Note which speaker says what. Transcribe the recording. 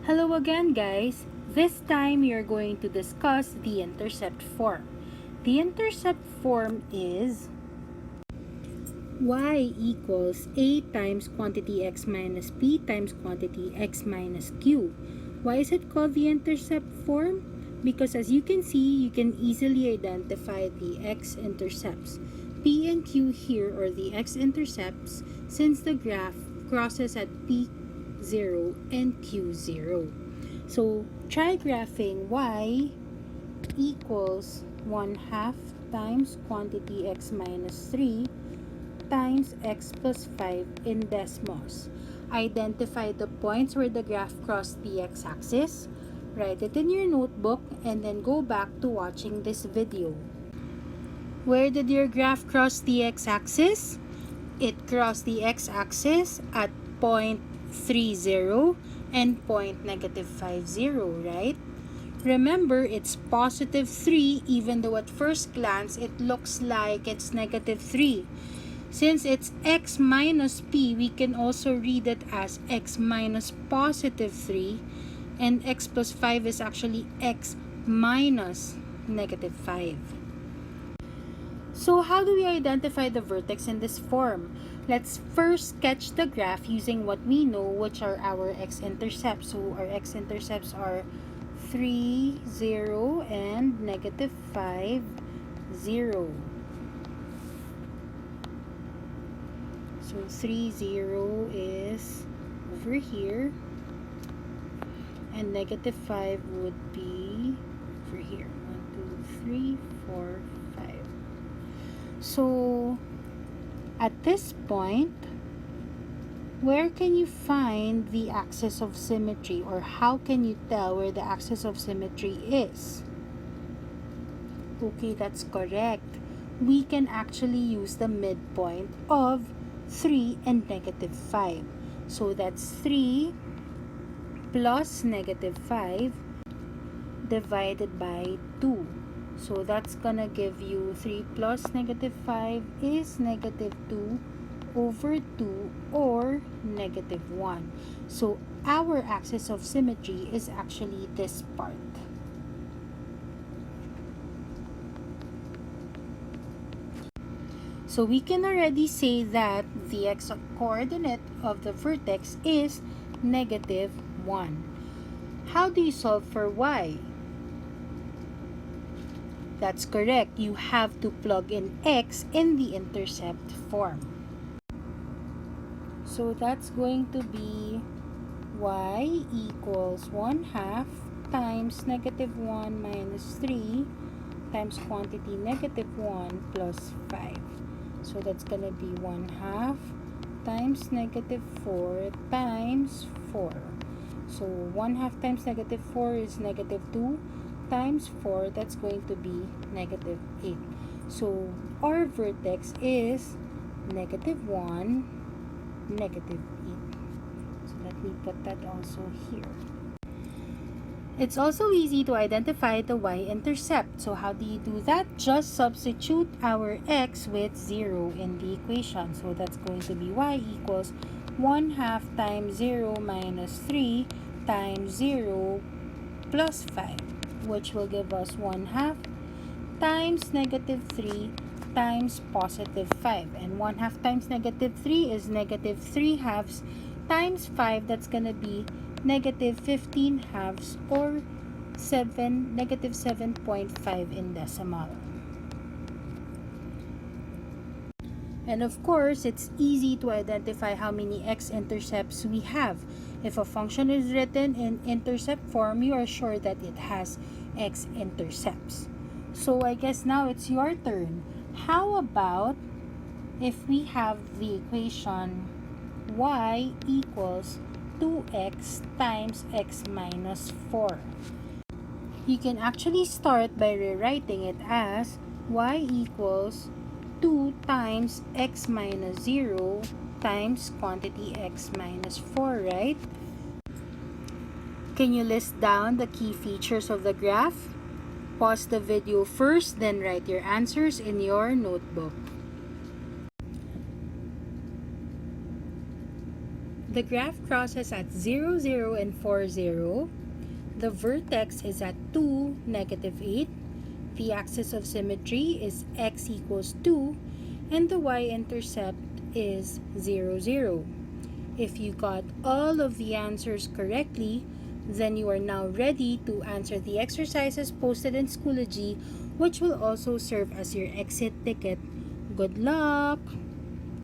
Speaker 1: Hello again, guys. This time we are going to discuss the intercept form. The intercept form is y equals a times quantity x minus p times quantity x minus q. Why is it called the intercept form? Because as you can see, you can easily identify the x-intercepts. P and q here are the x-intercepts since the graph crosses at p0 and q0. So try graphing y equals 1/2 times quantity x minus 3 times x plus 5 in Desmos. Identify the points where the graph crossed the x-axis. Write it in your notebook and then go back to watching this video. Where did your graph cross the x-axis? It crossed the x-axis at point 30 and point -50, right? Remember, it's positive 3 even though at first glance it looks like it's -3. Since it's x minus p, we can also read it as x minus positive 3, and x plus 5 is actually x minus -5. So how do we identify the vertex in this form? Let's first sketch the graph using what we know, which are our x-intercepts. So our x-intercepts are 3, 0, and -5, 0. So 3, 0 is over here, and -5 would be over here. 1, 2, 3, 4, 5. So at this point, where can you find the axis of symmetry, or how can you tell where the axis of symmetry is? Okay, that's correct. We can actually use the midpoint of 3 and -5. So that's 3 plus -5 divided by 2. So that's gonna give you 3 plus -5 is -2 over 2, or -1. So our axis of symmetry is actually this part. So we can already say that the x-coordinate of the vertex is -1. How do you solve for y? That's correct. You have to plug in x in the intercept form. So that's going to be y equals 1/2 times -1 minus 3 times quantity -1 plus 5. So that's going to be 1/2 times -4 times 4. So 1/2 times -4 is -2 times 4. That's going to be -8. So our vertex is -1, -8. So let me put that also here. It's also easy to identify the y-intercept. So how do you do that? Just substitute our x with 0 in the equation. So that's going to be y equals 1/2 times 0 minus 3 times 0 plus 5, which will give us 1/2 times -3 times positive 5. And 1/2 times -3 is -3/2 times 5. That's going to be -15/2, or -7.5 in decimal. And of course, it's easy to identify how many x-intercepts we have. If a function is written in intercept form, you are sure that it has x-intercepts. So I guess now it's your turn. How about if we have the equation y equals 2x times x minus 4. You can actually start by rewriting it as y equals 2 times x minus 0 times quantity x minus 4, right? Can you list down the key features of the graph? Pause the video first, then write your answers in your notebook. The graph crosses at 0, 0, and 4, 0. The vertex is at 2, negative 8. The axis of symmetry is x equals 2. And the y-intercept is 0, 0. If you got all of the answers correctly, then you are now ready to answer the exercises posted in Schoology, which will also serve as your exit ticket. Good luck!